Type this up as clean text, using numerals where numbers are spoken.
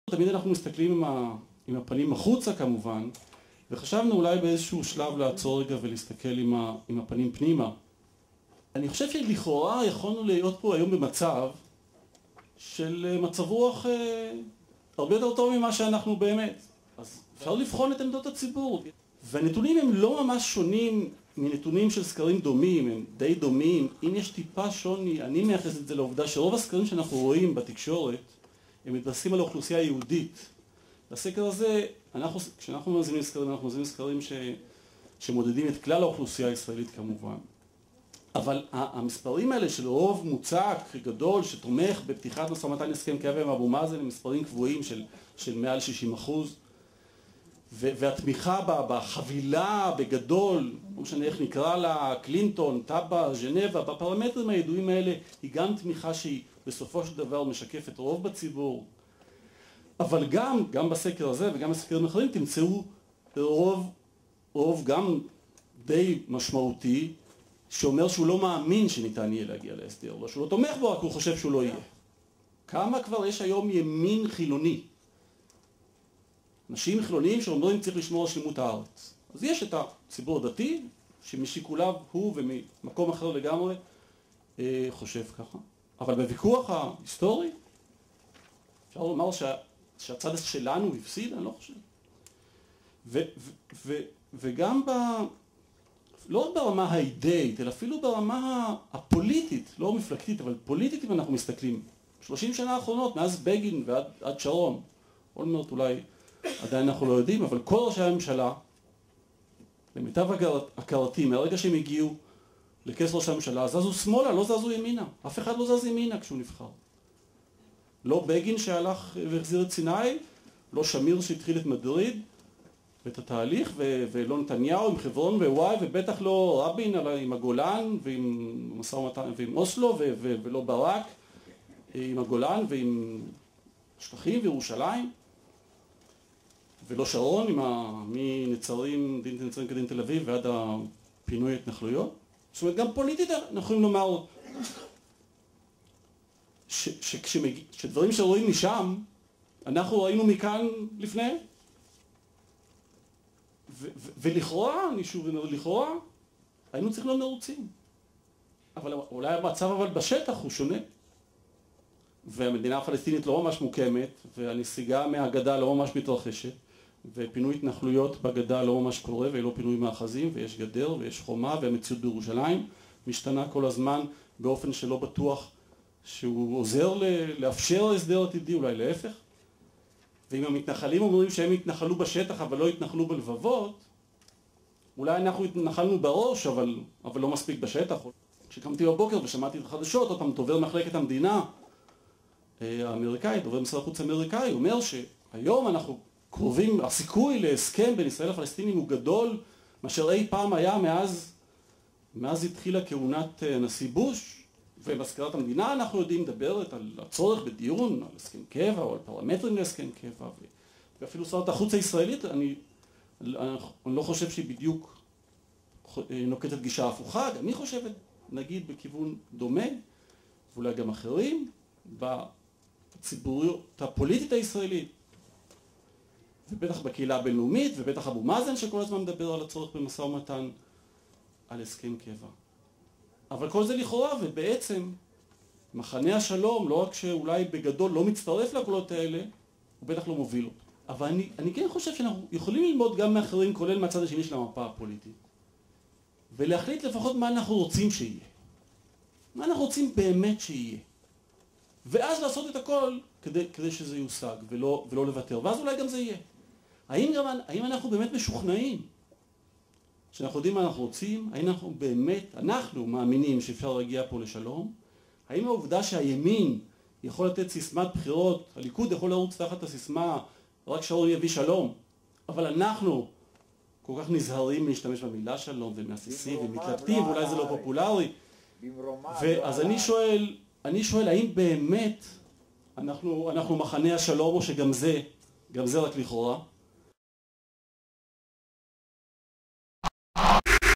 תמיד אנחנו מסתכלים עם הפנים החוצה כמובן, וחשבנו אולי באיזשהו שלב לעצור רגע ולהסתכל עם הפנים פנימה. אני חושב שלכאורה יכולנו להיות פה היום במצב של מצב רוח הרבה יותר טוב ממה שאנחנו באמת. אז אפשר לבחון את עמדות הציבור. והנתונים הם לא ממש שונים מנתונים של סקרים דומים, הם די דומים. אם יש טיפה שוני, אני מייחס את זה לעובדה שרוב הסקרים שאנחנו רואים בתקשורת, הם מתבססים על האוכלוסייה היהודית. בסקר הזה, כשאנחנו מזמינים סקרים, אנחנו מזמינים סקרים שמודדים את כלל האוכלוסייה הישראלית כמובן. אבל המספרים האלה של רוב מוצק גדול שתומך בפתיחת משא ומתן הסכם קבע עם אבו מאזן הם מספרים קבועים של מעל 60%. והתמיכה בחבילה בגדול, לא משנה איך נקרא לה, קלינטון, טאבה, ז'נבה, בפרמטרים הידועים האלה היא גם תמיכה שהיא בסופו של דבר משקפת רוב בציבור. אבל גם בסקר הזה וגם בסקרים אחרים תמצאו רוב גם די משמעותי שאומר שהוא לא מאמין שניתן יהיה להגיע להסדר, לא שהוא לא תומך בו, רק הוא חושב שהוא לא יהיה. כמה כבר יש היום ימין חילוני? אנשים חילוניים שאומרים צריך לשמור על שלמות הארץ. אז יש את הציבור הדתי, שמשיקוליו הוא וממקום אחר לגמרי חושב ככה. אבל בוויכוח ההיסטורי, אפשר לומר שהצד שלנו הפסיד, אני לא חושב. וגם לא רק ברמה האידאית, אלא אפילו ברמה הפוליטית, לא מפלגתית, אבל פוליטית אם אנחנו מסתכלים. 30 שנה האחרונות, מאז בגין ועד שרון, אולמרט אולי עדיין אנחנו לא יודעים, אבל כל ראשי הממשלה, למיטב הכרתי, מהרגע שהם הגיעו לכס ראש הממשלה, זזו שמאלה, לא זזו ימינה. אף אחד לא זז ימינה כשהוא נבחר. לא בגין שהלך והחזיר את סיני, לא שמיר שהתחיל את מדריד, ואת התהליך, ולא נתניהו עם חברון ווואי, ובטח לא רבין עם הגולן ועם משא ומתן ועם אוסלו, ולא ברק עם הגולן ועם שטחים וירושלים. ולא שרון מנצרים, דין נצרים כדין תל אביב ועד הפינוי ההתנחלויות. זאת אומרת, גם פוליטית אנחנו יכולים לומר שדברים שרואים משם, אנחנו ראינו מכאן לפני. ולכאורה, אני שוב אומר, לכאורה, היינו צריכים להיות מרוצים. אבל אולי המצב בשטח הוא שונה. והמדינה הפלסטינית לא ממש מוקמת, והנסיגה מהגדה לא ממש מתרחשת. ופינוי התנחלויות בגדה לא ממש קורה, ולא פינוי מאחזים, ויש גדר ויש חומה, והמציאות בירושלים משתנה כל הזמן באופן שלא בטוח שהוא עוזר לאפשר הסדר עתידי, אולי להפך. ואם המתנחלים אומרים שהם התנחלו בשטח אבל לא התנחלו בלבבות, אולי אנחנו התנחלנו בראש אבל לא מספיק בשטח. כשקמתי בבוקר ושמעתי את החדשות, עוד פעם דובר מחלקת המדינה האמריקאית, דובר משרד החוץ האמריקאי, אומר שהיום אנחנו קרובים, הסיכוי להסכם בין ישראל לפלסטינים הוא גדול מאשר אי פעם היה מאז התחילה כהונת הנשיא בוש, ומזכירת המדינה אנחנו יודעים מדברת על הצורך בדיון, על הסכם קבע או על פרמטרים להסכם קבע, ואפילו שרת החוץ הישראלית, אני לא חושב שהיא בדיוק נוקטת גישה הפוכה, גם היא חושבת, נגיד, בכיוון דומה, ואולי גם אחרים, בציבוריות הפוליטית הישראלית, ובטח בקהילה הבינלאומית, ובטח אבו מאזן שכל הזמן מדבר על הצורך במשא ומתן על הסכם קבע. אבל כל זה לכאורה, ובעצם מחנה השלום, לא רק שאולי בגדול לא מצטרף לקולות האלה, הוא בטח לא מוביל אותו. אבל אני כן חושב שאנחנו יכולים ללמוד גם מאחרים, כולל מהצד השני של המפה הפוליטית, ולהחליט לפחות מה אנחנו רוצים שיהיה. מה אנחנו רוצים באמת שיהיה. ואז לעשות את הכל כדי שזה יושג, ולא לוותר. ואז אולי גם זה יהיה. האם אנחנו באמת משוכנעים שאנחנו יודעים מה אנחנו רוצים? האם אנחנו מאמינים שאפשר להגיע פה לשלום? האם העובדה שהימין יכול לתת סיסמת בחירות, הליכוד יכול לרוץ תחת הסיסמה, רק שרון יביא שלום, אבל אנחנו כל כך נזהרים להשתמש במילה שלום, ומהססים ומתלבטים, ואולי זה לא פופולרי. ואז אני שואל, האם באמת אנחנו מחנה השלום, או שגם זה רק לכאורה?